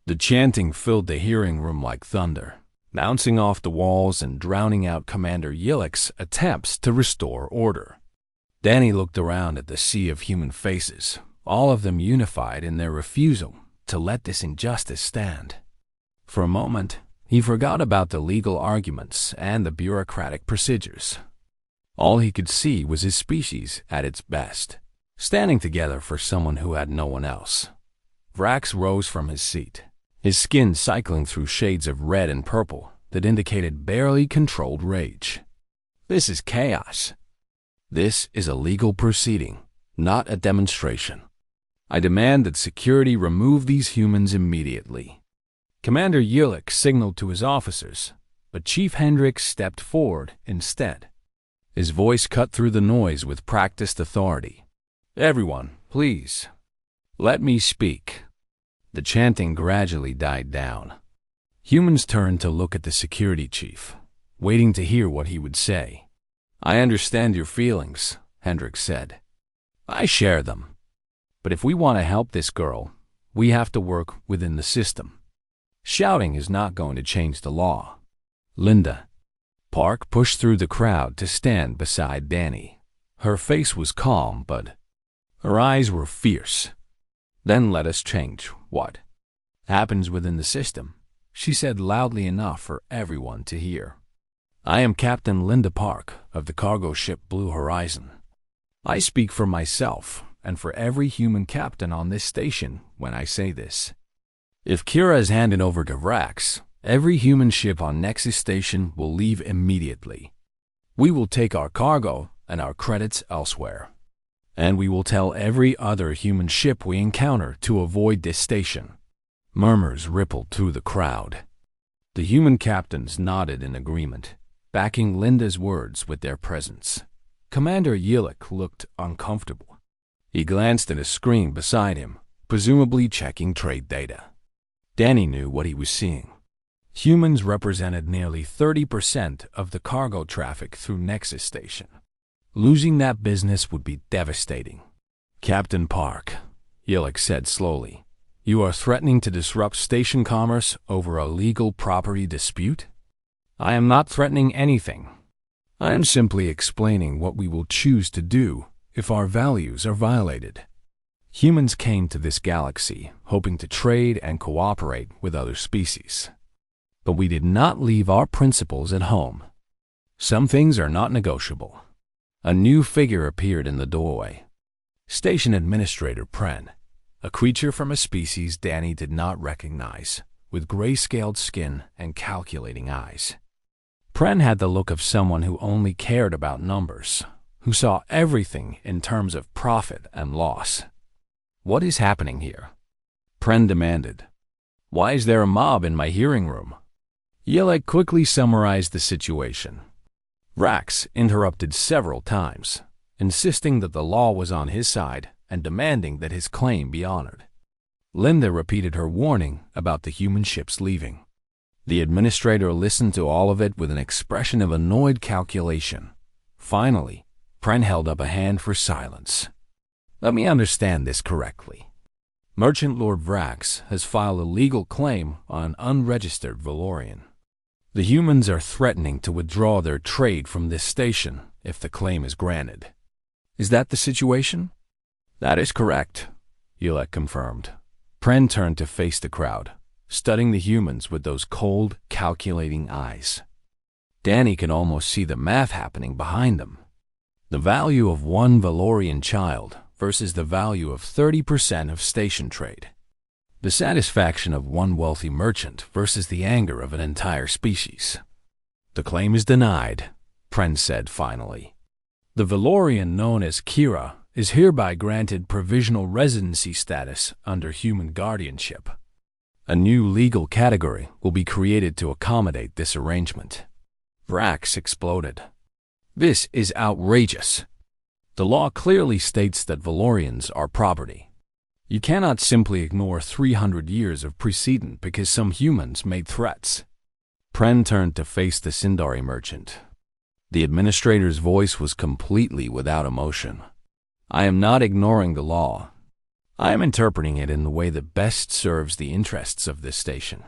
The chanting filled the hearing room like thunder, bouncing off the walls and drowning out Commander Yilek's attempts to restore order. Danny looked around at the sea of human faces, all of them unified in their refusal to let this injustice stand. For a moment, he forgot about the legal arguments and the bureaucratic procedures. All he could see was his species at its best, standing together for someone who had no one else. Vrax rose from his seat, his skin cycling through shades of red and purple that indicated barely controlled rage. This is chaos. This is a legal proceeding, not a demonstration. I demand that security remove these humans immediately. Commander Yilek signaled to his officers, but Chief Hendricks stepped forward instead. His voice cut through the noise with practiced authority. Everyone, please, let me speak. The chanting gradually died down. Humans turned to look at the security chief, waiting to hear what he would say. I understand your feelings, Hendricks said. I share them. But if we want to help this girl, we have to work within the system. Shouting is not going to change the law. Linda Park pushed through the crowd to stand beside Danny. Her face was calm, but her eyes were fierce. Then let us change what happens within the system, she said loudly enough for everyone to hear. I am Captain Linda Park of the cargo ship Blue Horizon. I speak for myself and for every human captain on this station when I say this. If Kira is handed over to Vrax, every human ship on Nexus Station will leave immediately. We will take our cargo and our credits elsewhere. And we will tell every other human ship we encounter to avoid this station. Murmurs rippled through the crowd. The human captains nodded in agreement, backing Linda's words with their presence. Commander Yilek looked uncomfortable. He glanced at a screen beside him, presumably checking trade data. Danny knew what he was seeing. Humans represented nearly 30% of the cargo traffic through Nexus Station. Losing that business would be devastating. Captain Park, Yilek said slowly, you are threatening to disrupt station commerce over a legal property dispute? I am not threatening anything. I am simply explaining what we will choose to do if our values are violated. Humans came to this galaxy hoping to trade and cooperate with other species. But we did not leave our principles at home. Some things are not negotiable. A new figure appeared in the doorway. Station Administrator Pren, a creature from a species Danny did not recognize, with gray-scaled skin and calculating eyes. Pren had the look of someone who only cared about numbers, who saw everything in terms of profit and loss. What is happening here? Pren demanded. Why is there a mob in my hearing room? Yilek quickly summarized the situation. Vrax interrupted several times, insisting that the law was on his side and demanding that his claim be honored. Linda repeated her warning about the human ships leaving. The administrator listened to all of it with an expression of annoyed calculation. Finally, Pren held up a hand for silence. Let me understand this correctly. Merchant Lord Vrax has filed a legal claim on an unregistered Valorian. The humans are threatening to withdraw their trade from this station if the claim is granted. Is that the situation? That is correct, Yilek confirmed. Pren turned to face the crowd, studying the humans with those cold, calculating eyes. Danny could almost see the math happening behind them. The value of one Valorian child versus the value of 30% of station trade. The satisfaction of one wealthy merchant versus the anger of an entire species. The claim is denied, Pren said finally. The Valorian known as Kira is hereby granted provisional residency status under human guardianship. A new legal category will be created to accommodate this arrangement. Vrax exploded. This is outrageous. The law clearly states that Valorians are property. You cannot simply ignore 300 years of precedent because some humans made threats. Pren turned to face the Sindari merchant. The administrator's voice was completely without emotion. I am not ignoring the law. I am interpreting it in the way that best serves the interests of this station.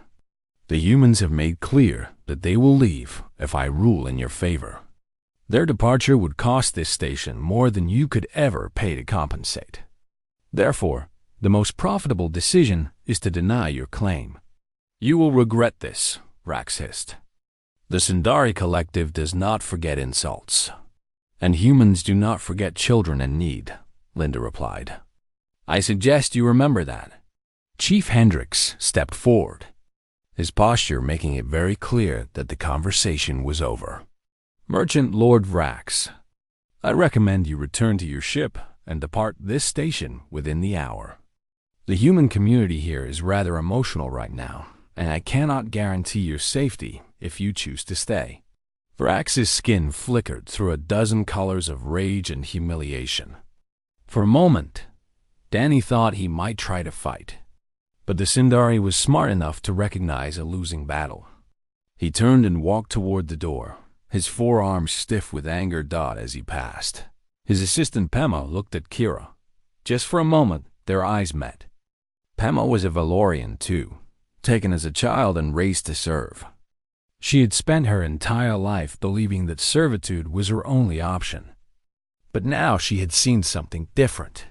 The humans have made clear that they will leave if I rule in your favor. Their departure would cost this station more than you could ever pay to compensate. Therefore, the most profitable decision is to deny your claim. You will regret this, Rax hissed. The Sundari Collective does not forget insults. And humans do not forget children in need, Linda replied. I suggest you remember that. Chief Hendricks stepped forward, his posture making it very clear that the conversation was over. Merchant Lord Vrax, I recommend you return to your ship and depart this station within the hour. The human community here is rather emotional right now, and I cannot guarantee your safety if you choose to stay. Vrax's skin flickered through a dozen colors of rage and humiliation. For a moment, Danny thought he might try to fight, but the Sundari was smart enough to recognize a losing battle. He turned and walked toward the door, his forearms stiff with anger. As he passed, his assistant Pema looked at Kira. Just for a moment, their eyes met. Pema was a Valorian too, taken as a child and raised to serve. She had spent her entire life believing that servitude was her only option. But now she had seen something different.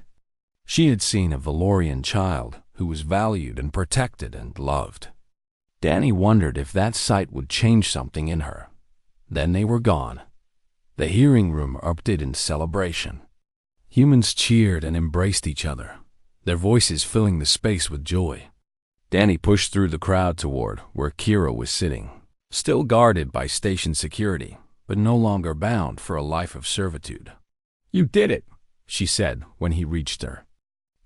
She had seen a Valorian child who was valued and protected and loved. Danny wondered if that sight would change something in her. Then they were gone. The hearing room erupted in celebration. Humans cheered and embraced each other, their voices filling the space with joy. Danny pushed through the crowd toward where Kira was sitting, still guarded by station security, but no longer bound for a life of servitude. You did it, she said when he reached her.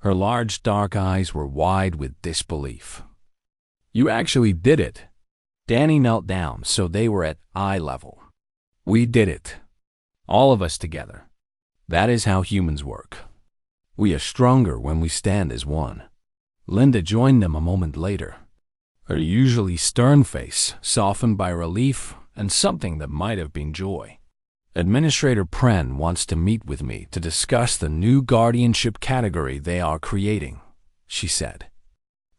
Her large dark eyes were wide with disbelief. You actually did it. Danny knelt down so they were at eye level. We did it. All of us together. That is how humans work. We are stronger when we stand as one. Linda joined them a moment later, her usually stern face softened by relief and something that might have been joy. Administrator Pren wants to meet with me to discuss the new guardianship category they are creating, she said.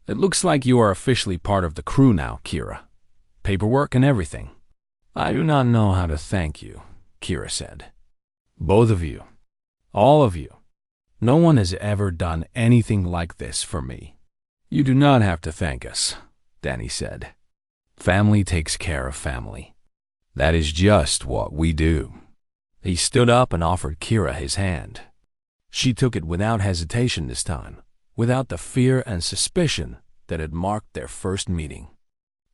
It looks like you are officially part of the crew now, Kira. Paperwork and everything. I do not know how to thank you, Kira said. Both of you. All of you. No one has ever done anything like this for me. You do not have to thank us, Danny said. Family takes care of family. That is just what we do. He stood up and offered Kira his hand. She took it without hesitation this time, without the fear and suspicion that had marked their first meeting.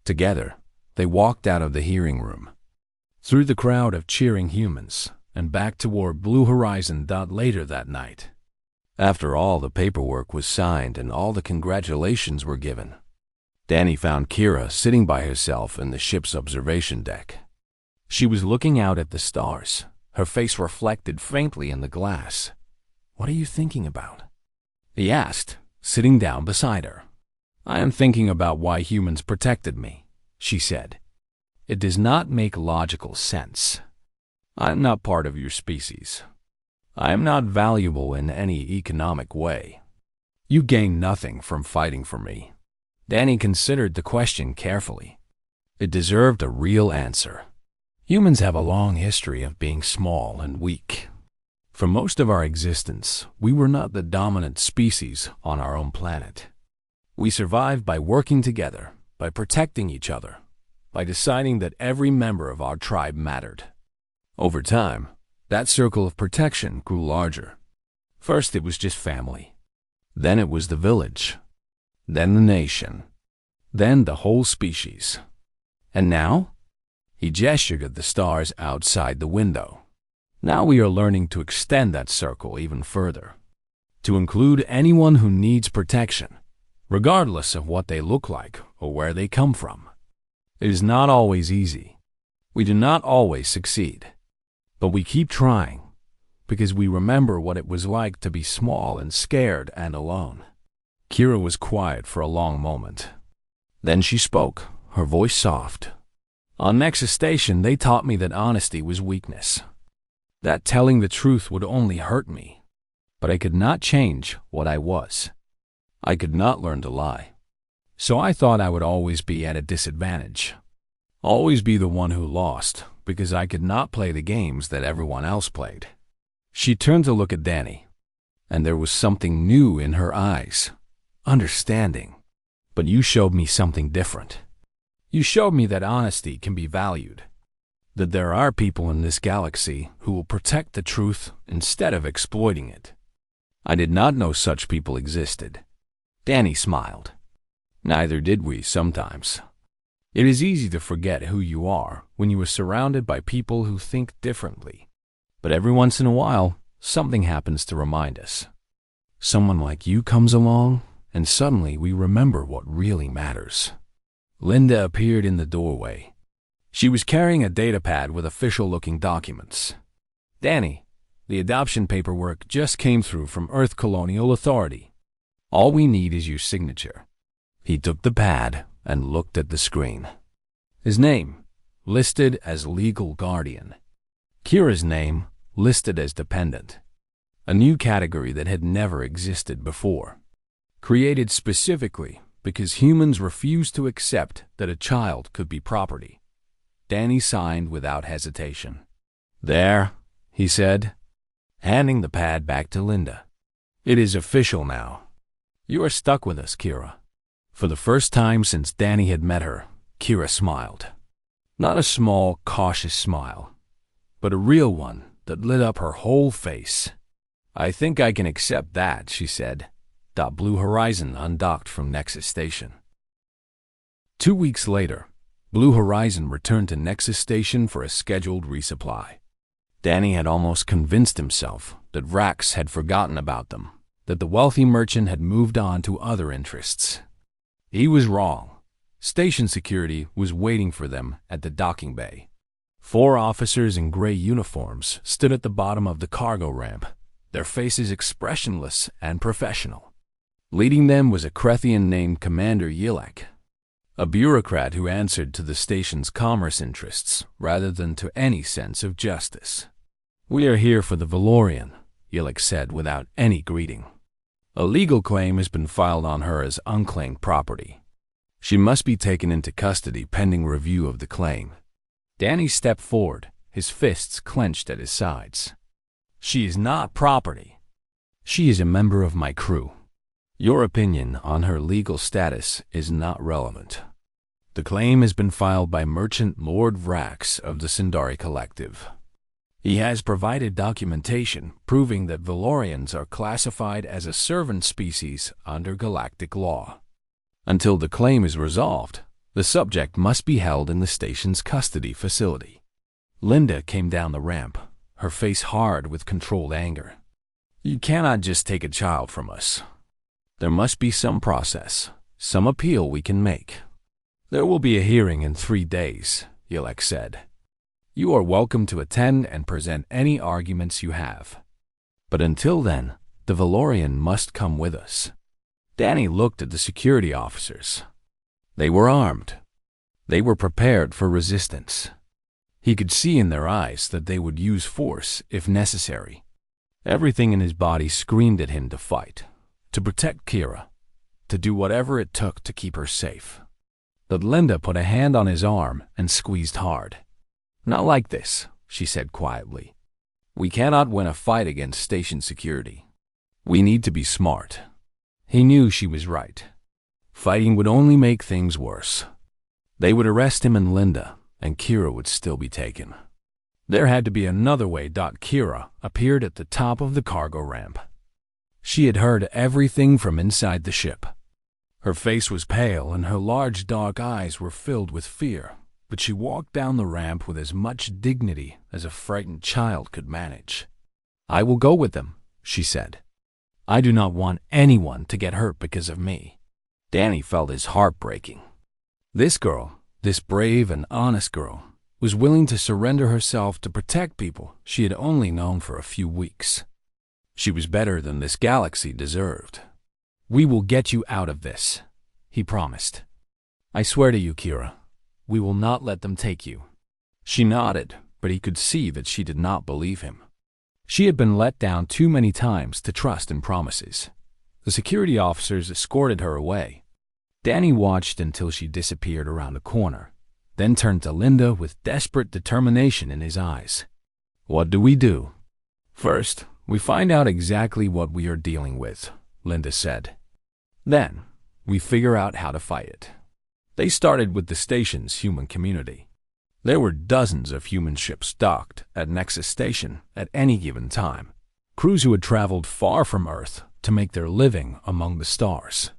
Together, they walked out of the hearing room, through the crowd of cheering humans, and back toward Blue Horizon. Later that night, after all the paperwork was signed and all the congratulations were given, Danny found Kira sitting by herself in the ship's observation deck. She was looking out at the stars, her face reflected faintly in the glass. What are you thinking about? He asked, sitting down beside her. I am thinking about why humans protected me, she said. It does not make logical sense. I am not part of your species. I am not valuable in any economic way. You gain nothing from fighting for me. Danny considered the question carefully. It deserved a real answer. Humans have a long history of being small and weak. For most of our existence, we were not the dominant species on our own planet. We survived by working together, by protecting each other, by deciding that every member of our tribe mattered. Over time, that circle of protection grew larger. First it was just family. Then it was the village. Then the nation. Then the whole species. And now? He gestured at the stars outside the window. Now we are learning to extend that circle even further, to include anyone who needs protection, regardless of what they look like or where they come from. It is not always easy. We do not always succeed. But we keep trying, because we remember what it was like to be small and scared and alone. Kira was quiet for a long moment. Then she spoke, her voice soft. On Nexus Station, they taught me that honesty was weakness, that telling the truth would only hurt me, but I could not change what I was. I could not learn to lie. So I thought I would always be at a disadvantage. Always be the one who lost, because I could not play the games that everyone else played. She turned to look at Danny, and there was something new in her eyes. Understanding. But you showed me something different. You showed me that honesty can be valued. That there are people in this galaxy who will protect the truth instead of exploiting it. I did not know such people existed. Danny smiled. Neither did we sometimes. It is easy to forget who you are when you are surrounded by people who think differently. But every once in a while, something happens to remind us. Someone like you comes along, and suddenly we remember what really matters. Linda appeared in the doorway. She was carrying a datapad with official-looking documents. Danny, the adoption paperwork just came through from Earth Colonial Authority. All we need is your signature. He took the pad and looked at the screen. His name, listed as legal guardian. Kira's name, listed as dependent. A new category that had never existed before. Created specifically because humans refused to accept that a child could be property. Danny signed without hesitation. There, he said, handing the pad back to Linda. It is official now. You are stuck with us, Kira. For the first time since Danny had met her, Kira smiled. Not a small, cautious smile, but a real one that lit up her whole face. I think I can accept that, she said. Blue Horizon undocked from Nexus Station. 2 weeks later, Blue Horizon returned to Nexus Station for a scheduled resupply. Danny had almost convinced himself that Rax had forgotten about them, that the wealthy merchant had moved on to other interests. He was wrong. Station security was waiting for them at the docking bay. 4 officers in gray uniforms stood at the bottom of the cargo ramp, their faces expressionless and professional. Leading them was a Krethian named Commander Yilek, a bureaucrat who answered to the station's commerce interests rather than to any sense of justice. We are here for the Valorian, Yilek said without any greeting. A legal claim has been filed on her as unclaimed property. She must be taken into custody pending review of the claim. Danny stepped forward, his fists clenched at his sides. She is not property. She is a member of my crew. Your opinion on her legal status is not relevant. The claim has been filed by Merchant Lord Vrax of the Sindari Collective. He has provided documentation proving that Valorians are classified as a servant species under galactic law. Until the claim is resolved, the subject must be held in the station's custody facility. Linda came down the ramp, her face hard with controlled anger. You cannot just take a child from us. There must be some process, some appeal we can make. There will be a hearing in 3 days, Yilek said. You are welcome to attend and present any arguments you have. But until then, the Valorian must come with us. Danny looked at the security officers. They were armed. They were prepared for resistance. He could see in their eyes that they would use force if necessary. Everything in his body screamed at him to fight, to protect Kira, to do whatever it took to keep her safe. But Linda put a hand on his arm and squeezed hard. Not like this, she said quietly. We cannot win a fight against station security. We need to be smart. He knew she was right. Fighting would only make things worse. They would arrest him and Linda, and Kira would still be taken. There had to be another way. Kira appeared at the top of the cargo ramp. She had heard everything from inside the ship. Her face was pale and her large dark eyes were filled with fear, but she walked down the ramp with as much dignity as a frightened child could manage. I will go with them, she said. I do not want anyone to get hurt because of me. Danny felt his heart breaking. This girl, this brave and honest girl, was willing to surrender herself to protect people she had only known for a few weeks. She was better than this galaxy deserved. We will get you out of this, he promised. I swear to you, Kira, we will not let them take you. She nodded, but he could see that she did not believe him. She had been let down too many times to trust in promises. The security officers escorted her away. Danny watched until she disappeared around a corner, then turned to Linda with desperate determination in his eyes. "What do we do?" "First, we find out exactly what we are dealing with," Linda said. "Then, we figure out how to fight it." They started with the station's human community. There were dozens of human ships docked at Nexus Station at any given time, crews who had traveled far from Earth to make their living among the stars.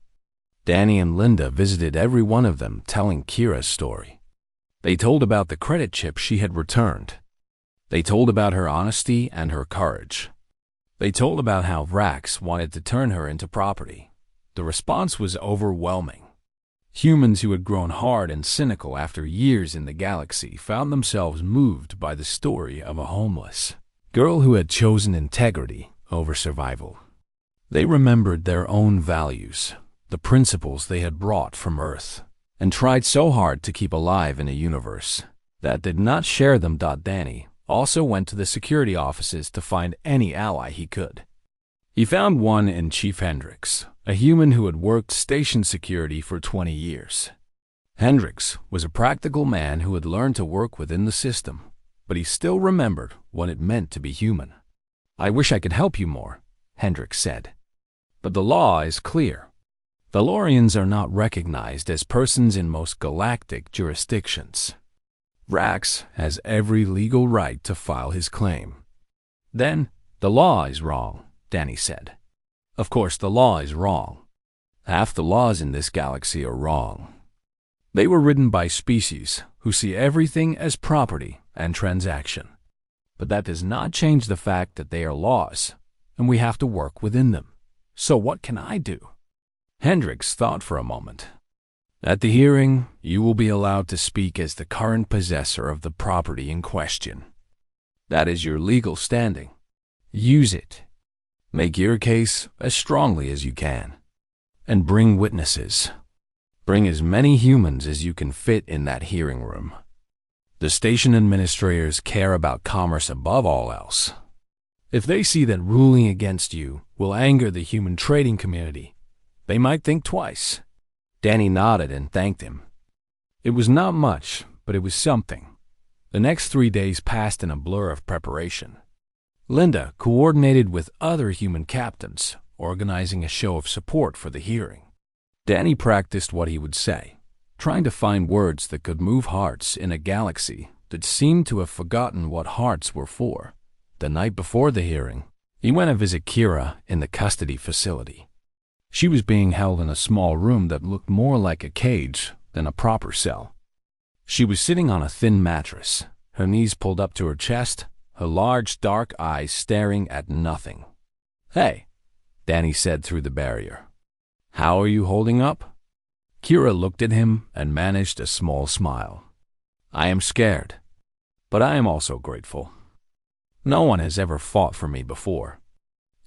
Danny and Linda visited every one of them, telling Kira's story. They told about the credit chip she had returned. They told about her honesty and her courage. They told about how Vrax wanted to turn her into property. The response was overwhelming. Humans who had grown hard and cynical after years in the galaxy found themselves moved by the story of a homeless girl who had chosen integrity over survival. They remembered their own values, the principles they had brought from Earth, and tried so hard to keep alive in a universe that did not share them. Danny also went to the security offices to find any ally he could. He found one in Chief Hendricks, a human who had worked station security for 20 years. Hendricks was a practical man who had learned to work within the system, but he still remembered what it meant to be human. "I wish I could help you more," Hendricks said. "But the law is clear. Valorians are not recognized as persons in most galactic jurisdictions. Vrax has every legal right to file his claim." "Then the law is wrong," Danny said. "Of course the law is wrong. Half the laws in this galaxy are wrong. They were written by species who see everything as property and transaction. But that does not change the fact that they are laws, and we have to work within them. So what can I do?" Hendricks thought for a moment. "At the hearing, you will be allowed to speak as the current possessor of the property in question. That is your legal standing. Use it. Make your case as strongly as you can. And bring witnesses. Bring as many humans as you can fit in that hearing room. The station administrators care about commerce above all else. If they see that ruling against you will anger the human trading community, they might think twice." Danny nodded and thanked him. It was not much, but it was something. The next 3 days passed in a blur of preparation. Linda coordinated with other human captains, organizing a show of support for the hearing. Danny practiced what he would say, trying to find words that could move hearts in a galaxy that seemed to have forgotten what hearts were for. The night before the hearing, he went to visit Kira in the custody facility. She was being held in a small room that looked more like a cage than a proper cell. She was sitting on a thin mattress, her knees pulled up to her chest, her large dark eyes staring at nothing. "Hey," Danny said through the barrier. "How are you holding up?" Kira looked at him and managed a small smile. "I am scared, but I am also grateful. No one has ever fought for me before.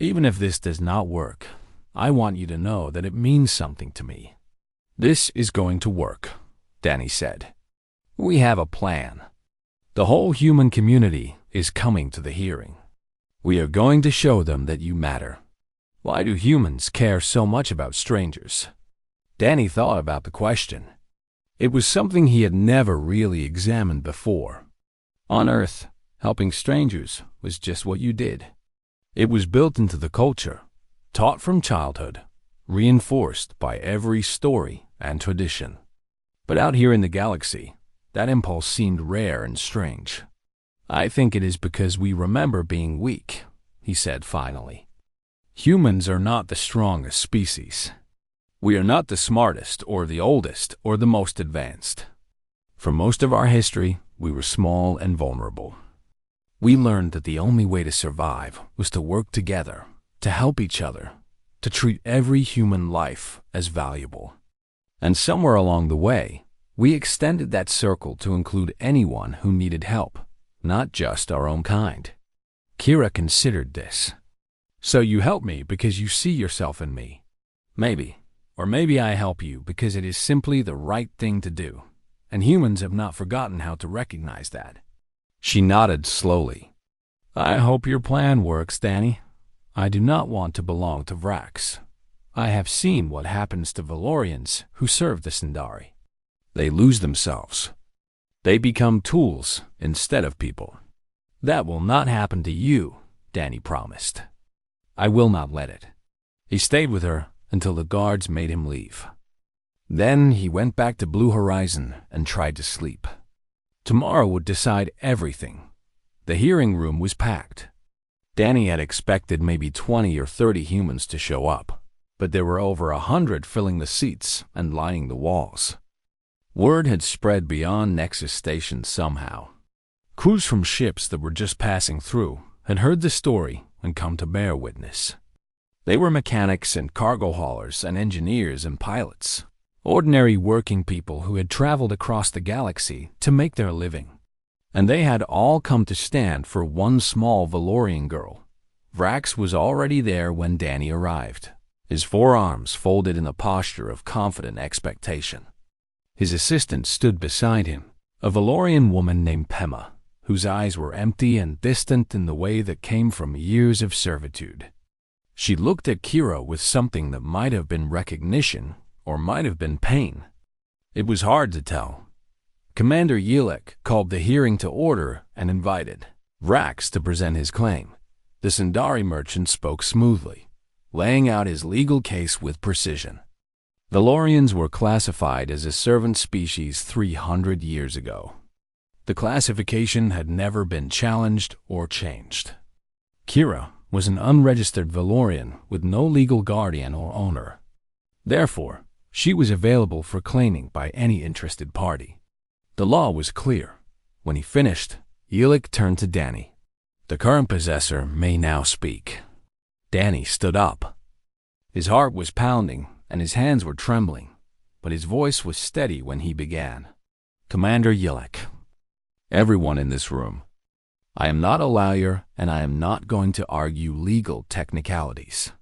Even if this does not work, I want you to know that it means something to me." "This is going to work," Danny said. "We have a plan. The whole human community is coming to the hearing. We are going to show them that you matter. Why do humans care so much about strangers?" Danny thought about the question. It was something he had never really examined before. On Earth, helping strangers was just what you did. It was built into the culture, taught from childhood, reinforced by every story and tradition. But out here in the galaxy, that impulse seemed rare and strange. "I think it is because we remember being weak," he said finally. "Humans are not the strongest species. We are not the smartest or the oldest or the most advanced. For most of our history, we were small and vulnerable. We learned that the only way to survive was to work together, to help each other, to treat every human life as valuable. And somewhere along the way, we extended that circle to include anyone who needed help, not just our own kind." Kira considered this. "So you help me because you see yourself in me. Maybe. Or maybe I help you because it is simply the right thing to do, and humans have not forgotten how to recognize that." She nodded slowly. "I hope your plan works, Danny. I do not want to belong to Vrax. I have seen what happens to Valorians who serve the Sundari. They lose themselves. They become tools instead of people. That will not happen to you, Danny promised. I will not let it. He stayed with her until the guards made him leave. Then he went back to Blue Horizon and tried to sleep. Tomorrow would decide everything. The hearing room was packed. Danny had expected maybe 20 or 30 humans to show up, but there were over 100 filling the seats and lining the walls. Word had spread beyond Nexus Station somehow. Crews from ships that were just passing through had heard the story and come to bear witness. They were mechanics and cargo haulers and engineers and pilots, ordinary working people who had traveled across the galaxy to make their living. And they had all come to stand for one small Valorian girl. Vrax was already there when Danny arrived, his forearms folded in a posture of confident expectation. His assistant stood beside him, a Valorian woman named Pema, whose eyes were empty and distant in the way that came from years of servitude. She looked at Kira with something that might have been recognition or might have been pain. It was hard to tell. Commander Yilek called the hearing to order and invited Vrax to present his claim. The Sundari merchant spoke smoothly, laying out his legal case with precision. Valorians were classified as a servant species 300 years ago. The classification had never been challenged or changed. Kira was an unregistered Valorian with no legal guardian or owner. Therefore, she was available for claiming by any interested party. The law was clear. When he finished, Yilek turned to Danny. The current possessor may now speak. Danny stood up. His heart was pounding and his hands were trembling, but his voice was steady when he began. Commander Yilek, everyone in this room, I am not a lawyer and I am not going to argue legal technicalities.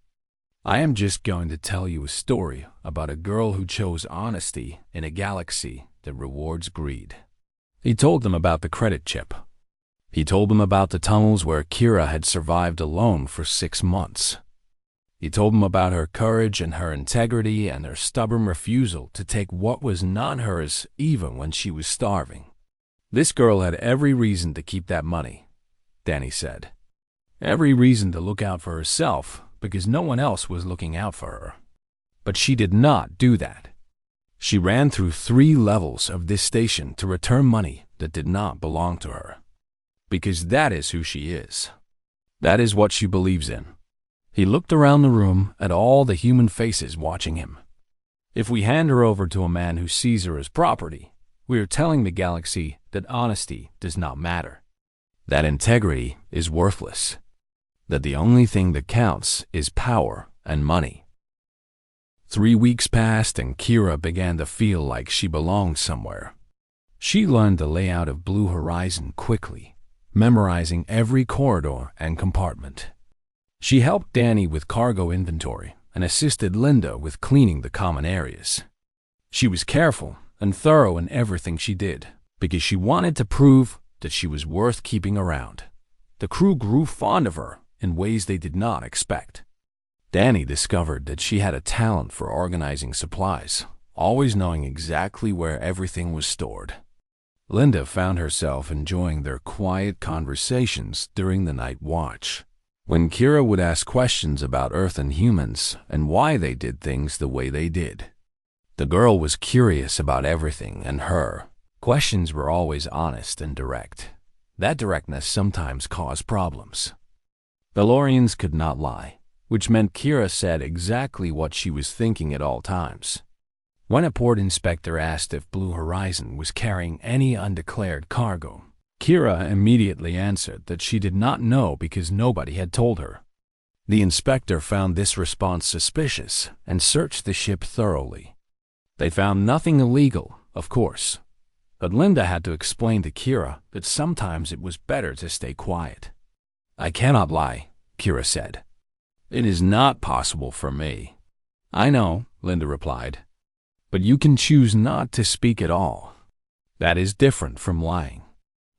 I am just going to tell you a story about a girl who chose honesty in a galaxy that rewards greed. He told them about the credit chip. He told them about the tunnels where Kira had survived alone for 6 months. He told them about her courage and her integrity and her stubborn refusal to take what was not hers even when she was starving. This girl had every reason to keep that money, Danny said. Every reason to look out for herself because no one else was looking out for her. But she did not do that. She ran through 3 levels of this station to return money that did not belong to her. Because that is who she is. That is what she believes in. He looked around the room at all the human faces watching him. If we hand her over to a man who sees her as property, we are telling the galaxy that honesty does not matter, that integrity is worthless, that the only thing that counts is power and money. 3 weeks passed and Kira began to feel like she belonged somewhere. She learned the layout of Blue Horizon quickly, memorizing every corridor and compartment. She helped Danny with cargo inventory and assisted Linda with cleaning the common areas. She was careful and thorough in everything she did because she wanted to prove that she was worth keeping around. The crew grew fond of her in ways they did not expect. Danny discovered that she had a talent for organizing supplies, always knowing exactly where everything was stored. Linda found herself enjoying their quiet conversations during the night watch, when Kira would ask questions about Earth and humans and why they did things the way they did. The girl was curious about everything, and her questions were always honest and direct. That directness sometimes caused problems. Valorians could not lie, which meant Kira said exactly what she was thinking at all times. When a port inspector asked if Blue Horizon was carrying any undeclared cargo, Kira immediately answered that she did not know because nobody had told her. The inspector found this response suspicious and searched the ship thoroughly. They found nothing illegal, of course, but Linda had to explain to Kira that sometimes it was better to stay quiet. I cannot lie, Kira said. It is not possible for me. I know, Linda replied, but you can choose not to speak at all. That is different from lying.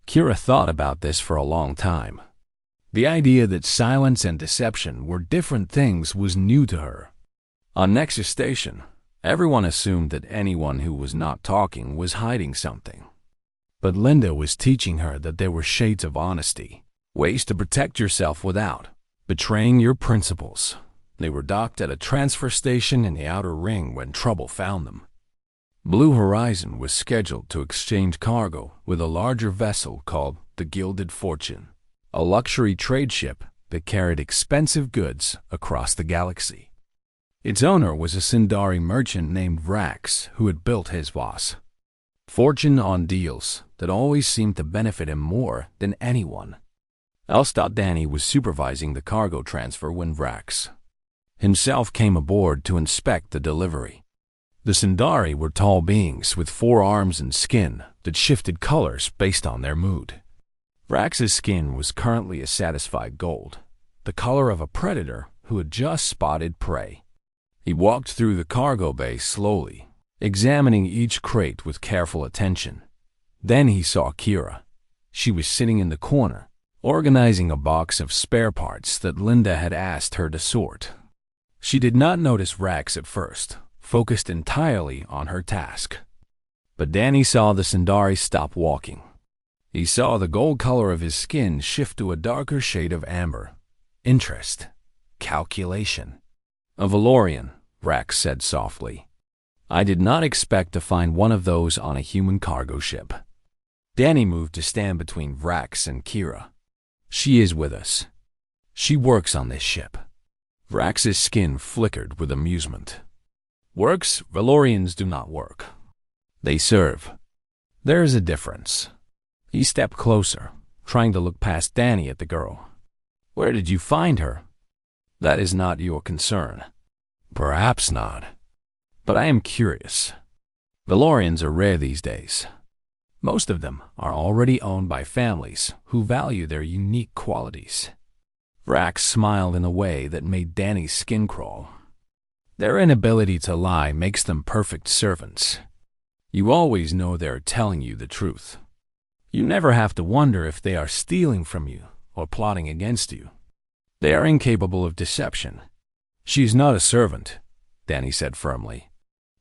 Kira thought about this for a long time. The idea that silence and deception were different things was new to her. On Nexus Station, everyone assumed that anyone who was not talking was hiding something. But Linda was teaching her that there were shades of honesty, ways to protect yourself without betraying your principles. They were docked at a transfer station in the Outer Ring when trouble found them. Blue Horizon was scheduled to exchange cargo with a larger vessel called the Gilded Fortune, a luxury trade ship that carried expensive goods across the galaxy. Its owner was a Sindari merchant named Vrax who had built his boss. Fortune on deals that always seemed to benefit him more than anyone. Danny was supervising the cargo transfer when Vrax himself came aboard to inspect the delivery. The Sindari were tall beings with 4 arms and skin that shifted colors based on their mood. Vrax's skin was currently a satisfied gold, the color of a predator who had just spotted prey. He walked through the cargo bay slowly, examining each crate with careful attention. Then he saw Kira. She was sitting in the corner, organizing a box of spare parts that Linda had asked her to sort. She did not notice Vrax at first, focused entirely on her task. But Danny saw the Sindari stop walking. He saw the gold color of his skin shift to a darker shade of amber. Interest. Calculation. A Valorian, Vrax said softly. I did not expect to find one of those on a human cargo ship. Danny moved to stand between Vrax and Kira. She is with us. She works on this ship. Vrax's skin flickered with amusement. Works, Valorians do not work. They serve. There is a difference. He stepped closer, trying to look past Danny at the girl. Where did you find her? That is not your concern. Perhaps not. But I am curious. Valorians are rare these days. Most of them are already owned by families who value their unique qualities. Vrax smiled in a way that made Danny's skin crawl. Their inability to lie makes them perfect servants. You always know they're telling you the truth. You never have to wonder if they are stealing from you or plotting against you. They are incapable of deception. She is not a servant, Danny said firmly.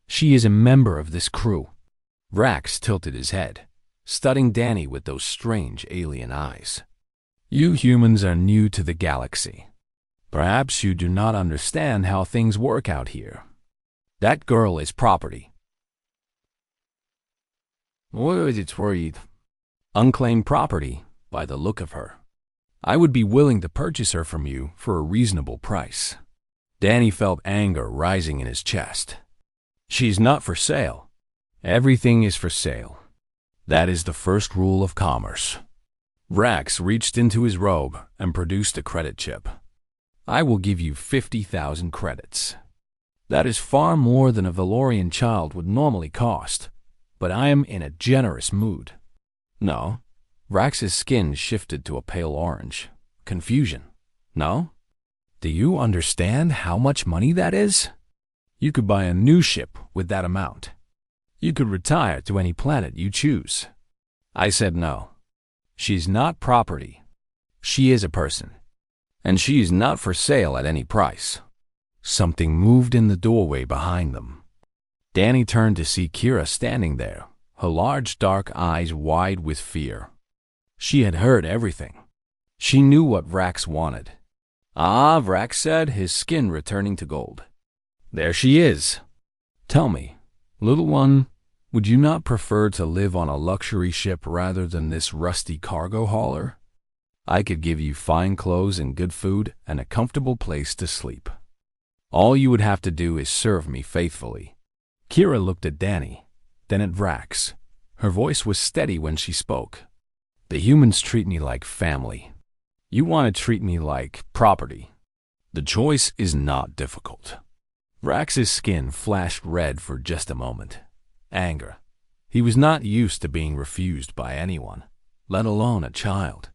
She is a member of this crew. Vrax tilted his head, studying Danny with those strange alien eyes. You humans are new to the galaxy. Perhaps you do not understand how things work out here. That girl is property. What is it worried? Unclaimed property, by the look of her. I would be willing to purchase her from you for a reasonable price. Danny felt anger rising in his chest. She's not for sale. Everything is for sale. That is the first rule of commerce. Vrax reached into his robe and produced a credit chip. I will give you 50,000 credits. That is far more than a Valorian child would normally cost, but I am in a generous mood. No. Vrax's skin shifted to a pale orange. Confusion. No? Do you understand how much money that is? You could buy a new ship with that amount. You could retire to any planet you choose. I said no. She's not property. She is a person. And she is not for sale at any price. Something moved in the doorway behind them. Danny turned to see Kira standing there, her large dark eyes wide with fear. She had heard everything. She knew what Vrax wanted. Ah, Vrax said, his skin returning to gold. There she is. Tell me, little one, would you not prefer to live on a luxury ship rather than this rusty cargo hauler? I could give you fine clothes and good food and a comfortable place to sleep. All you would have to do is serve me faithfully. Kira looked at Danny, then at Vrax. Her voice was steady when she spoke. The humans treat me like family. You want to treat me like property. The choice is not difficult. Vrax's skin flashed red for just a moment. Anger. He was not used to being refused by anyone, let alone a child.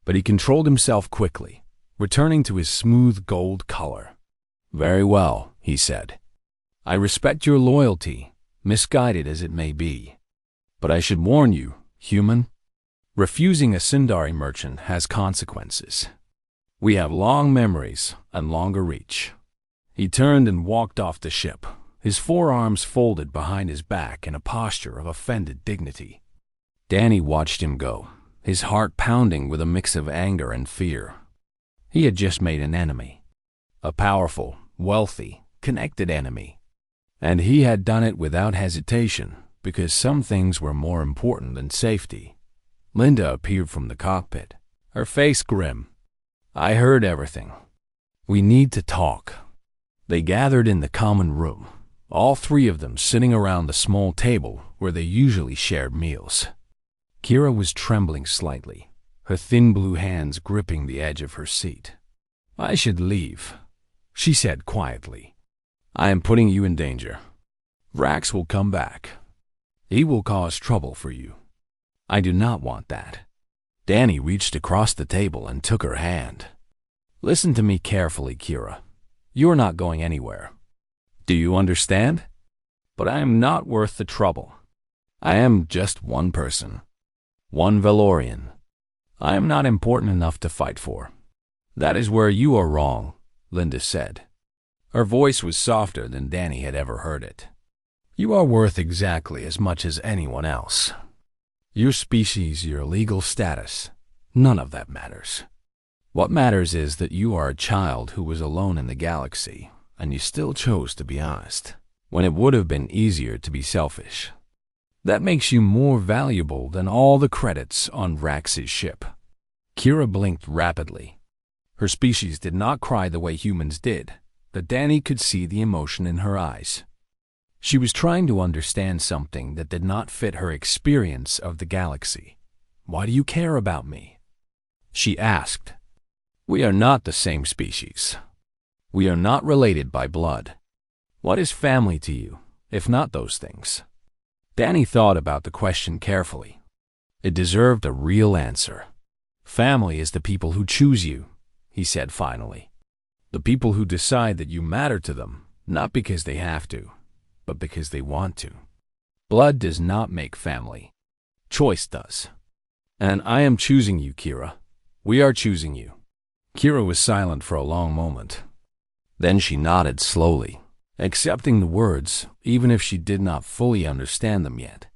But he controlled himself quickly, returning to his smooth gold color. Very well, he said. I respect your loyalty, misguided as it may be. But I should warn you, human, refusing a Sindari merchant has consequences. We have long memories and longer reach. He turned and walked off the ship, his forearms folded behind his back in a posture of offended dignity. Danny watched him go, his heart pounding with a mix of anger and fear. He had just made an enemy. A powerful, wealthy, connected enemy. And he had done it without hesitation, because some things were more important than safety. Linda appeared from the cockpit, her face grim. "I heard everything. We need to talk." They gathered in the common room, all three of them sitting around the small table where they usually shared meals. Kira was trembling slightly, her thin blue hands gripping the edge of her seat. "I should leave," she said quietly. "I am putting you in danger. Rax will come back. He will cause trouble for you. I do not want that." Danny reached across the table and took her hand. "Listen to me carefully, Kira. You are not going anywhere. Do you understand? But I am not worth the trouble. I am just one person. One Valorian. I am not important enough to fight for." "That is where you are wrong," Linda said. Her voice was softer than Danny had ever heard it. "You are worth exactly as much as anyone else. Your species, your legal status, none of that matters. What matters is that you are a child who was alone in the galaxy, and you still chose to be honest, when it would have been easier to be selfish. That makes you more valuable than all the credits on Rax's ship." Kira blinked rapidly. Her species did not cry the way humans did, but Danny could see the emotion in her eyes. She was trying to understand something that did not fit her experience of the galaxy. "Why do you care about me?" she asked. "We are not the same species. We are not related by blood. What is family to you, if not those things?" Danny thought about the question carefully. It deserved a real answer. "Family is the people who choose you," he said finally. "The people who decide that you matter to them, not because they have to, but because they want to. Blood does not make family. Choice does. And I am choosing you, Kira. We are choosing you." Kira was silent for a long moment. Then she nodded slowly, accepting the words, even if she did not fully understand them yet.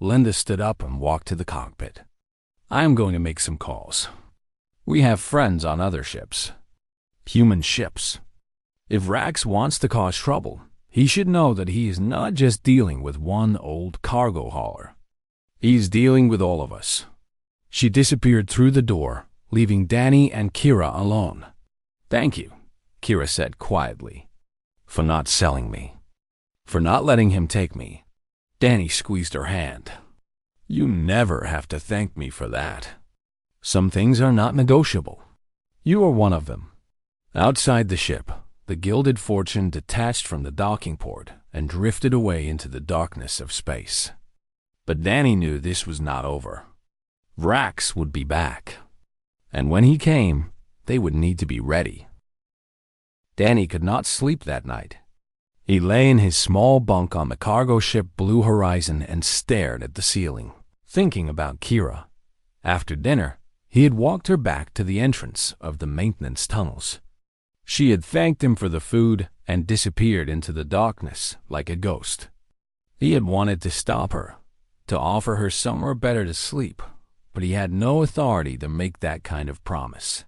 Linda stood up and walked to the cockpit. "I am going to make some calls. We have friends on other ships. Human ships. If Rax wants to cause trouble, he should know that he is not just dealing with one old cargo hauler. He's dealing with all of us." She disappeared through the door, leaving Danny and Kira alone. "Thank you," Kira said quietly, "for not selling me. For not letting him take me." Danny squeezed her hand. "You never have to thank me for that. Some things are not negotiable. You are one of them." Outside the ship, the gilded fortune detached from the docking port and drifted away into the darkness of space. But Danny knew this was not over. Rax would be back. And when he came, they would need to be ready. Danny could not sleep that night. He lay in his small bunk on the cargo ship Blue Horizon and stared at the ceiling, thinking about Kira. After dinner, he had walked her back to the entrance of the maintenance tunnels. She had thanked him for the food and disappeared into the darkness like a ghost. He had wanted to stop her, to offer her somewhere better to sleep, but he had no authority to make that kind of promise.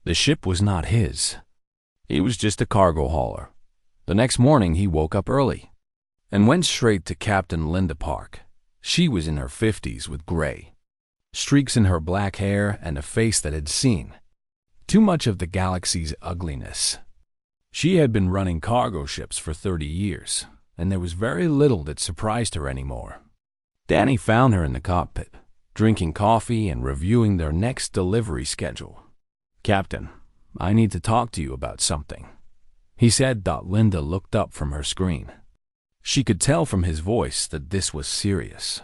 The ship was not his. He was just a cargo hauler. The next morning he woke up early and went straight to Captain Linda Park. She was in her 50s with gray streaks in her black hair and a face that had seen too much of the galaxy's ugliness. She had been running cargo ships for 30 years, and there was very little that surprised her anymore. Danny found her in the cockpit, drinking coffee and reviewing their next delivery schedule. "Captain, I need to talk to you about something," he said. Linda looked up from her screen. She could tell from his voice that this was serious.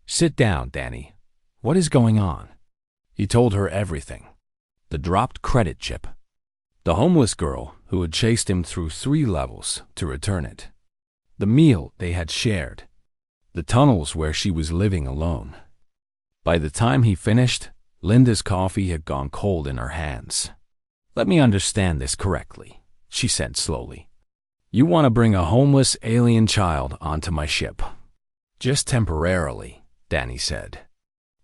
"Sit down, Danny. What is going on?" He told her everything. The dropped credit chip. The homeless girl who had chased him through 3 levels to return it. The meal they had shared. The tunnels where she was living alone. By the time he finished, Linda's coffee had gone cold in her hands. "Let me understand this correctly," she said slowly. You want to bring a homeless alien child onto my ship. Just temporarily, Danny said.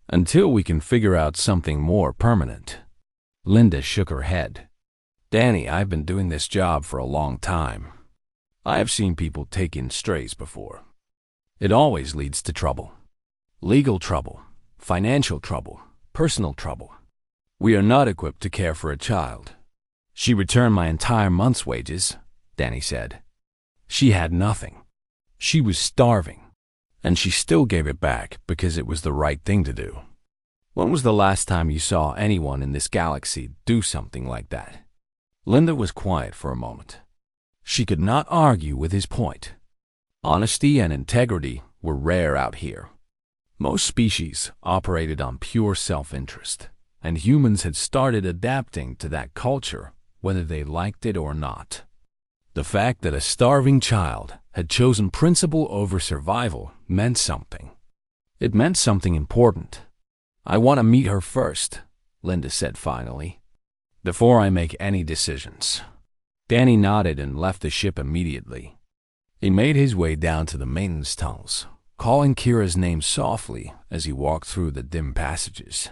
Until we can figure out something more permanent. Linda shook her head. Danny, I've been doing this job for a long time. I have seen people take in strays before. It always leads to trouble. Legal trouble, financial trouble, personal trouble. We are not equipped to care for a child. She returned my entire month's wages, Danny said. She had nothing. She was starving. And she still gave it back because it was the right thing to do. When was the last time you saw anyone in this galaxy do something like that? Linda was quiet for a moment. She could not argue with his point. Honesty and integrity were rare out here. Most species operated on pure self-interest, and humans had started adapting to that culture, whether they liked it or not. The fact that a starving child had chosen principle over survival meant something. It meant something important. I want to meet her first, Linda said finally, before I make any decisions. Danny nodded and left the ship immediately. He made his way down to the maintenance tunnels, calling Kira's name softly as he walked through the dim passages.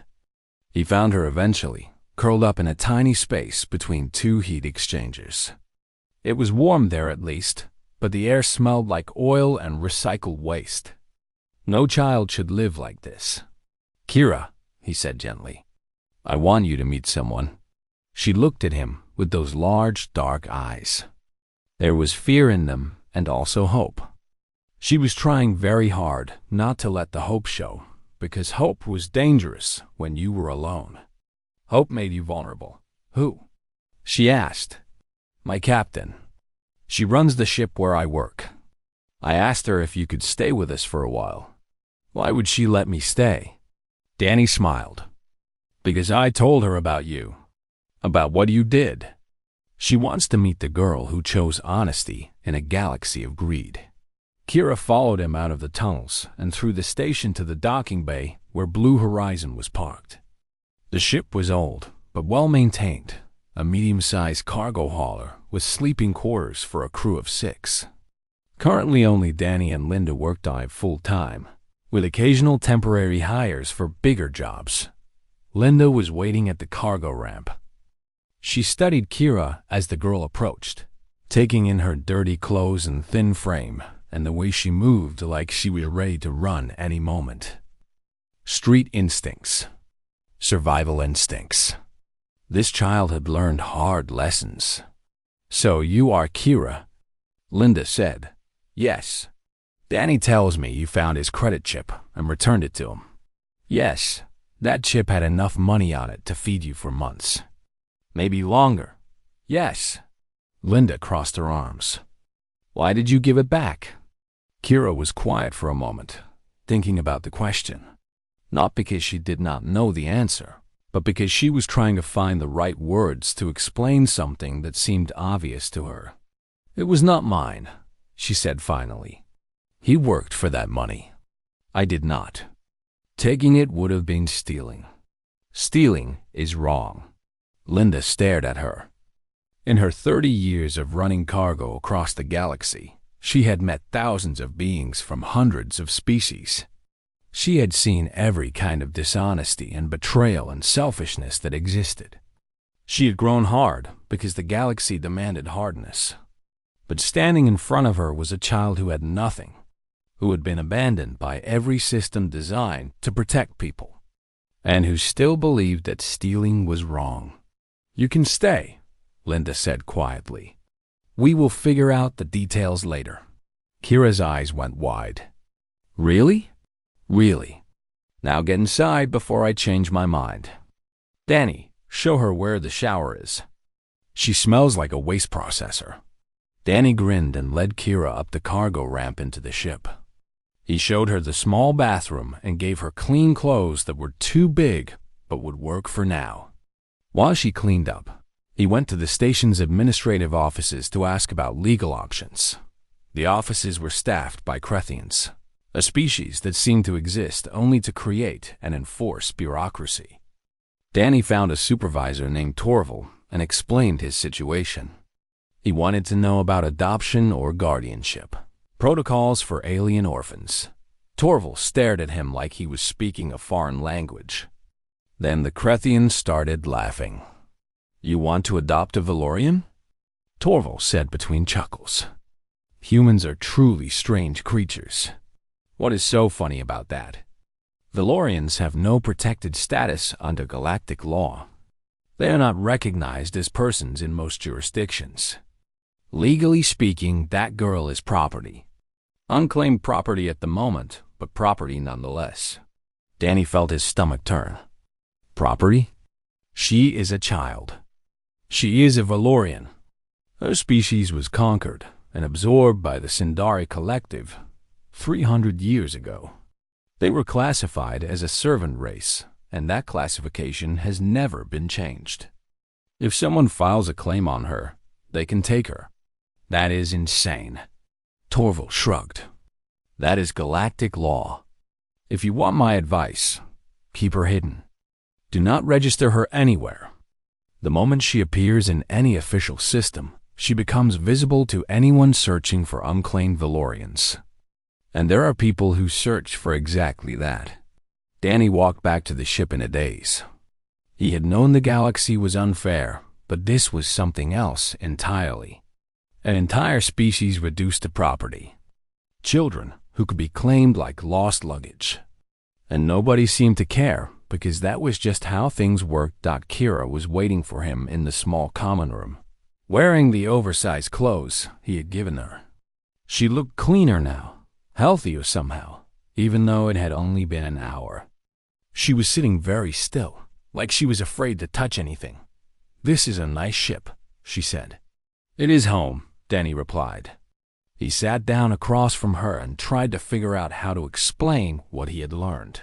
He found her eventually, curled up in a tiny space between two heat exchangers. It was warm there at least, but the air smelled like oil and recycled waste. No child should live like this. Kira, he said gently, I want you to meet someone. She looked at him with those large, dark eyes. There was fear in them and also hope. She was trying very hard not to let the hope show, because hope was dangerous when you were alone. Hope made you vulnerable. Who? She asked. My captain. She runs the ship where I work. I asked her if you could stay with us for a while. Why would she let me stay? Danny smiled. Because I told her about you. About what you did. She wants to meet the girl who chose honesty in a galaxy of greed. Kira followed him out of the tunnels and through the station to the docking bay where Blue Horizon was parked. The ship was old, but well-maintained, a medium-sized cargo hauler with sleeping quarters for a crew of 6. Currently only Danny and Linda worked on it full-time, with occasional temporary hires for bigger jobs. Linda was waiting at the cargo ramp. She studied Kira as the girl approached, taking in her dirty clothes and thin frame, and the way she moved like she was ready to run any moment. Street instincts. Survival instincts. This child had learned hard lessons. So you are Kira? Linda said. Yes. Danny tells me you found his credit chip and returned it to him. Yes, that chip had enough money on it to feed you for months. Maybe longer. Yes. Linda crossed her arms. Why did you give it back? Kira was quiet for a moment, thinking about the question. Not because she did not know the answer, but because she was trying to find the right words to explain something that seemed obvious to her. It was not mine, she said finally. He worked for that money. I did not. Taking it would have been stealing. Stealing is wrong. Linda stared at her. In her 30 years of running cargo across the galaxy, she had met thousands of beings from hundreds of species. She had seen every kind of dishonesty and betrayal and selfishness that existed. She had grown hard because the galaxy demanded hardness. But standing in front of her was a child who had nothing, who had been abandoned by every system designed to protect people, and who still believed that stealing was wrong. You can stay, Linda said quietly. We will figure out the details later. Kira's eyes went wide. Really? Really. Now get inside before I change my mind. Danny, show her where the shower is. She smells like a waste processor. Danny grinned and led Kira up the cargo ramp into the ship. He showed her the small bathroom and gave her clean clothes that were too big but would work for now. While she cleaned up, he went to the station's administrative offices to ask about legal options. The offices were staffed by Crethians, a species that seemed to exist only to create and enforce bureaucracy. Danny found a supervisor named Torval and explained his situation. He wanted to know about adoption or guardianship, protocols for alien orphans. Torval stared at him like he was speaking a foreign language. Then the Krethian started laughing. "You want to adopt a Valorian?" Torval said between chuckles. "Humans are truly strange creatures. What is so funny about that? Valorians have no protected status under galactic law. They are not recognized as persons in most jurisdictions. Legally speaking, that girl is property. Unclaimed property at the moment, but property nonetheless." Danny felt his stomach turn. Property? She is a child. She is a Valorian. Her species was conquered and absorbed by the Sindari Collective 300 years ago. They were classified as a servant race, and that classification has never been changed. If someone files a claim on her, they can take her. That is insane. Torval shrugged. That is galactic law. If you want my advice, keep her hidden. Do not register her anywhere. The moment she appears in any official system, she becomes visible to anyone searching for unclaimed Valorians. And there are people who search for exactly that. Danny walked back to the ship in a daze. He had known the galaxy was unfair, but this was something else entirely. An entire species reduced to property. Children who could be claimed like lost luggage. And nobody seemed to care, because that was just how things worked. Kira was waiting for him in the small common room, wearing the oversized clothes he had given her. She looked cleaner now, healthier somehow, even though it had only been an hour. She was sitting very still, like she was afraid to touch anything. "This is a nice ship," she said. "It is home," Danny replied. He sat down across from her and tried to figure out how to explain what he had learned.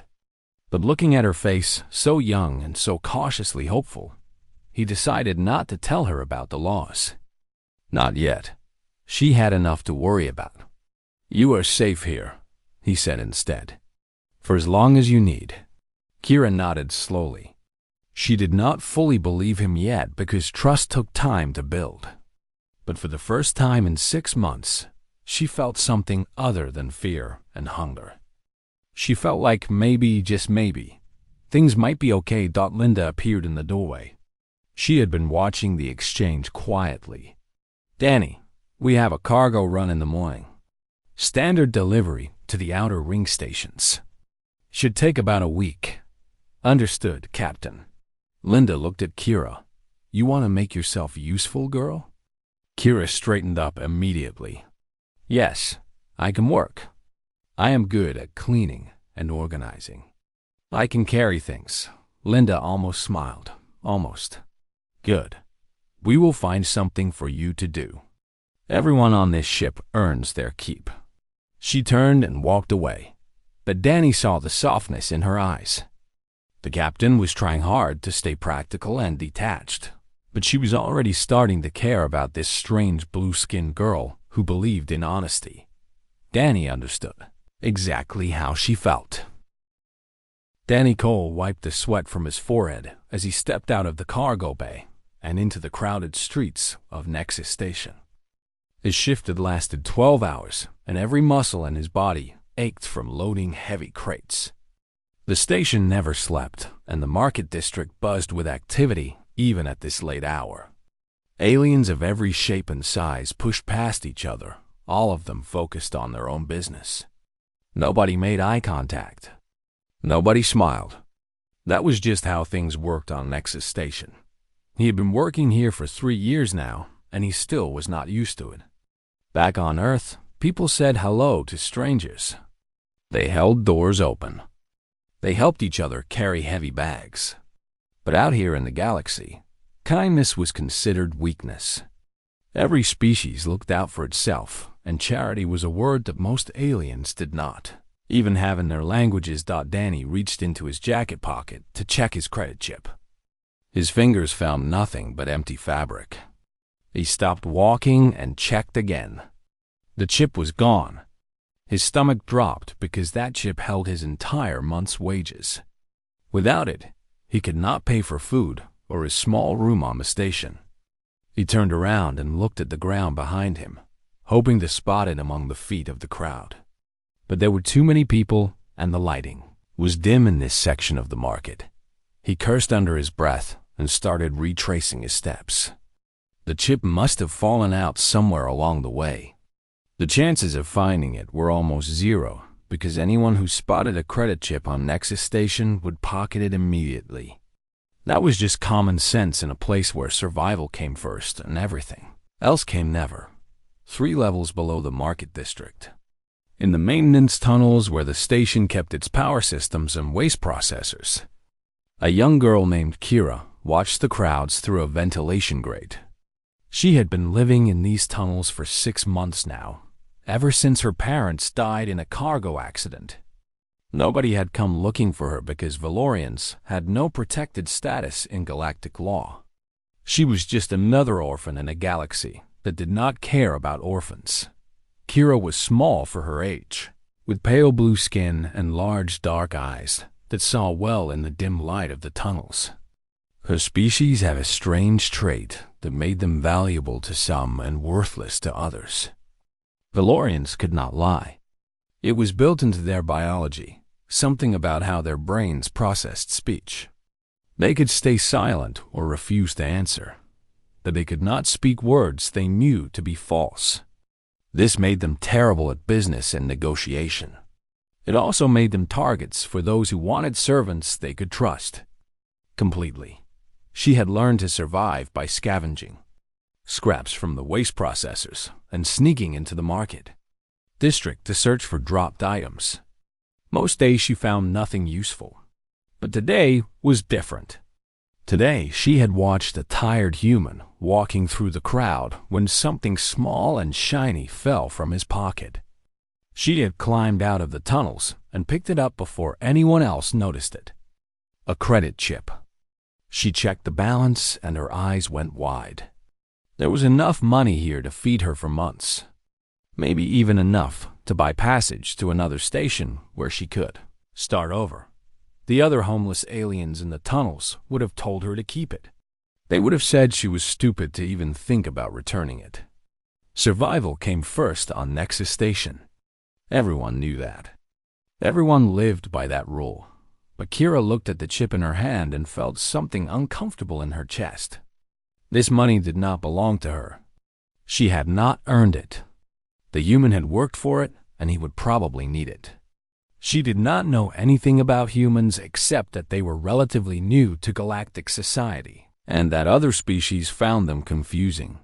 But looking at her face, so young and so cautiously hopeful, he decided not to tell her about the laws. Not yet. She had enough to worry about. "You are safe here," he said instead. "For as long as you need." Kira nodded slowly. She did not fully believe him yet because trust took time to build. But for the first time in 6 months, she felt something other than fear and hunger. She felt like maybe, just maybe, things might be okay. Linda appeared in the doorway. She had been watching the exchange quietly. "Danny, we have a cargo run in the morning. Standard delivery to the outer ring stations. Should take about a week." "Understood, Captain." Linda looked at Kira. "You want to make yourself useful, girl?" Kira straightened up immediately. "Yes, I can work. I am good at cleaning and organizing. I can carry things." Linda almost smiled. Almost. "Good. We will find something for you to do. Everyone on this ship earns their keep." She turned and walked away, but Danny saw the softness in her eyes. The captain was trying hard to stay practical and detached, but she was already starting to care about this strange blue-skinned girl who believed in honesty. Danny understood exactly how she felt. Danny Cole wiped the sweat from his forehead as he stepped out of the cargo bay and into the crowded streets of Nexus Station. His shift had lasted 12 hours, and every muscle in his body ached from loading heavy crates. The station never slept, and the market district buzzed with activity even at this late hour. Aliens of every shape and size pushed past each other, all of them focused on their own business. Nobody made eye contact. Nobody smiled. That was just how things worked on Nexus Station. He had been working here for 3 years now, and he still was not used to it. Back on Earth, people said hello to strangers. They held doors open. They helped each other carry heavy bags. But out here in the galaxy, kindness was considered weakness. Every species looked out for itself, and charity was a word that most aliens did not even have in their languages. Danny reached into his jacket pocket to check his credit chip. His fingers found nothing but empty fabric. He stopped walking and checked again. The chip was gone. His stomach dropped because that chip held his entire month's wages. Without it, he could not pay for food or his small room on the station. He turned around and looked at the ground behind him, hoping to spot it among the feet of the crowd. But there were too many people, and the lighting was dim in this section of the market. He cursed under his breath and started retracing his steps. The chip must have fallen out somewhere along the way. The chances of finding it were almost zero, because anyone who spotted a credit chip on Nexus Station would pocket it immediately. That was just common sense in a place where survival came first and everything else came never. 3 levels below the market district, in the maintenance tunnels where the station kept its power systems and waste processors, a young girl named Kira watched the crowds through a ventilation grate. She had been living in these tunnels for 6 months now, ever since her parents died in a cargo accident. Nobody had come looking for her because Valorians had no protected status in galactic law. She was just another orphan in a galaxy that did not care about orphans. Kira was small for her age, with pale blue skin and large dark eyes that saw well in the dim light of the tunnels. Her species had a strange trait that made them valuable to some and worthless to others. Valorians could not lie. It was built into their biology, something about how their brains processed speech. They could stay silent or refuse to answer, but they could not speak words they knew to be false. This made them terrible at business and negotiation. It also made them targets for those who wanted servants they could trust completely. She had learned to survive by scavenging scraps from the waste processors and sneaking into the market district to search for dropped items. Most days she found nothing useful, but today was different. Today she had watched a tired human walking through the crowd when something small and shiny fell from his pocket. She had climbed out of the tunnels and picked it up before anyone else noticed it. A credit chip. She checked the balance and her eyes went wide. There was enough money here to feed her for months. Maybe even enough to buy passage to another station where she could start over. The other homeless aliens in the tunnels would have told her to keep it. They would have said she was stupid to even think about returning it. Survival came first on Nexus Station. Everyone knew that. Everyone lived by that rule. But Kira looked at the chip in her hand and felt something uncomfortable in her chest. This money did not belong to her. She had not earned it. The human had worked for it, and he would probably need it. She did not know anything about humans except that they were relatively new to galactic society, and that other species found them confusing.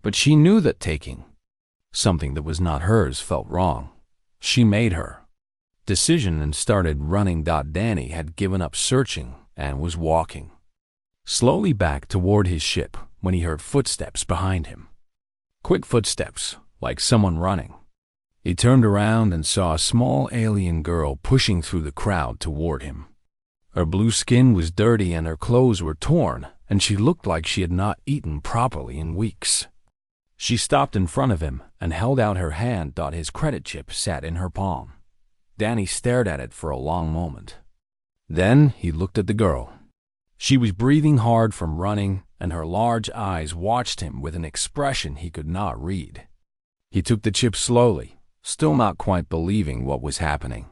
But she knew that taking something that was not hers felt wrong. She made her decision and started running. Danny had given up searching and was walking slowly back toward his ship when he heard footsteps behind him. Quick footsteps, like someone running. He turned around and saw a small alien girl pushing through the crowd toward him. Her blue skin was dirty and her clothes were torn, and she looked like she had not eaten properly in weeks. She stopped in front of him and held out her hand. His credit chip sat in her palm. Danny stared at it for a long moment. Then he looked at the girl. She was breathing hard from running, and her large eyes watched him with an expression he could not read. He took the chip slowly, still not quite believing what was happening.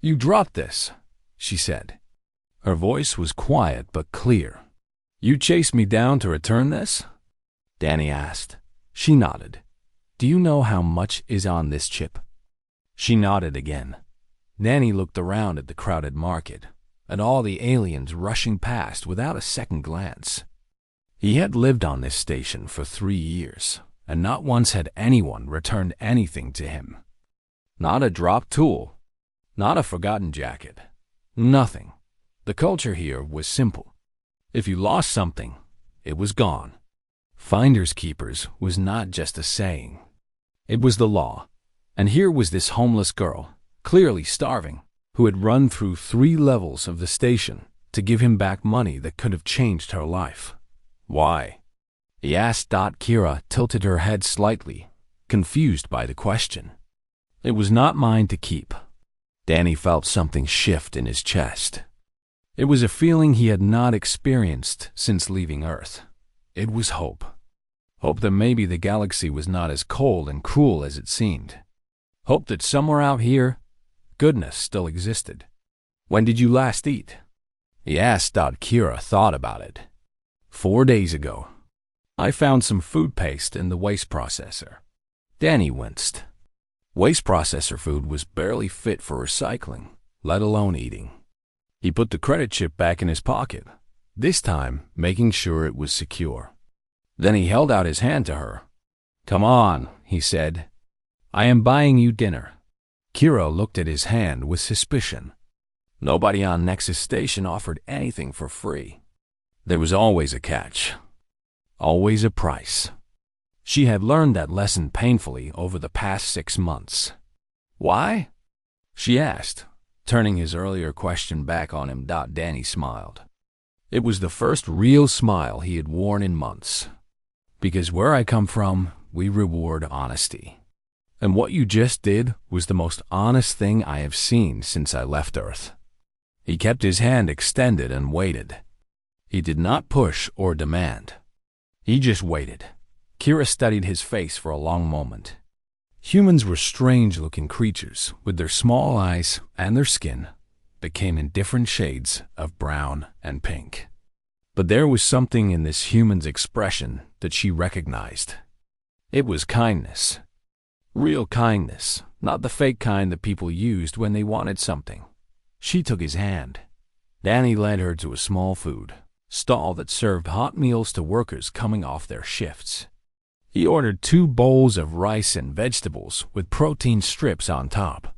"You dropped this," she said. Her voice was quiet but clear. "You chased me down to return this?" Danny asked. She nodded. "Do you know how much is on this chip?" She nodded again. Danny looked around at the crowded market, at all the aliens rushing past without a second glance. He had lived on this station for 3 years, and not once had anyone returned anything to him. Not a dropped tool, not a forgotten jacket, nothing. The culture here was simple. If you lost something, it was gone. Finders keepers was not just a saying. It was the law. And here was this homeless girl, clearly starving, who had run through 3 levels of the station to give him back money that could have changed her life. Why? He asked. Kira tilted her head slightly, confused by the question. It was not mine to keep. Danny felt something shift in his chest. It was a feeling he had not experienced since leaving Earth. It was hope. Hoped that maybe the galaxy was not as cold and cruel as it seemed. Hoped that somewhere out here, goodness still existed. When did you last eat? He asked. Kira thought about it. 4 days ago. I found some food paste in the waste processor. Danny winced. Waste processor food was barely fit for recycling, let alone eating. He put the credit chip back in his pocket, this time making sure it was secure. Then he held out his hand to her. Come on, he said. I am buying you dinner. Kira looked at his hand with suspicion. Nobody on Nexus Station offered anything for free. There was always a catch. Always a price. She had learned that lesson painfully over the past 6 months. Why? She asked, turning his earlier question back on him. Danny smiled. It was the first real smile he had worn in months. Because where I come from, we reward honesty. And what you just did was the most honest thing I have seen since I left Earth. He kept his hand extended and waited. He did not push or demand. He just waited. Kira studied his face for a long moment. Humans were strange-looking creatures with their small eyes and their skin that came in different shades of brown and pink. But there was something in this human's expression that she recognized. It was kindness. Real kindness, not the fake kind that people used when they wanted something. She took his hand. Danny led her to a small food stall that served hot meals to workers coming off their shifts. He ordered 2 bowls of rice and vegetables with protein strips on top.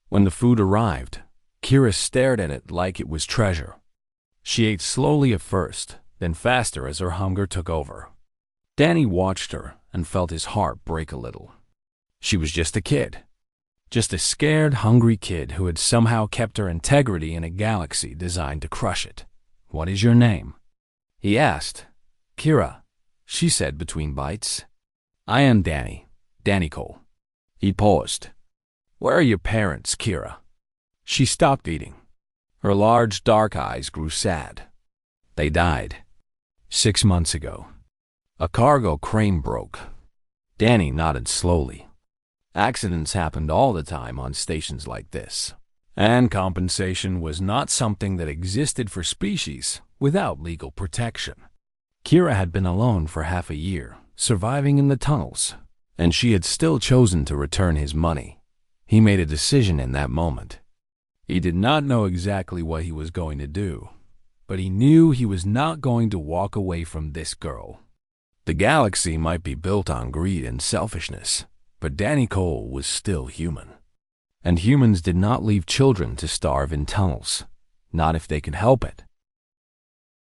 When the food arrived, Kira stared at it like it was treasure. She ate slowly at first, then faster as her hunger took over. Danny watched her and felt his heart break a little. She was just a kid. Just a scared, hungry kid who had somehow kept her integrity in a galaxy designed to crush it. What is your name? He asked. Kira, she said between bites. I am Danny. Danny Cole. He paused. Where are your parents, Kira? She stopped eating. Her large, dark eyes grew sad. They died 6 months ago. A cargo crane broke. Danny nodded slowly. Accidents happened all the time on stations like this. And compensation was not something that existed for species without legal protection. Kira had been alone for half a year, surviving in the tunnels, and she had still chosen to return his money. He made a decision in that moment. He did not know exactly what he was going to do, but he knew he was not going to walk away from this girl. The galaxy might be built on greed and selfishness, but Danny Cole was still human. And humans did not leave children to starve in tunnels, not if they could help it.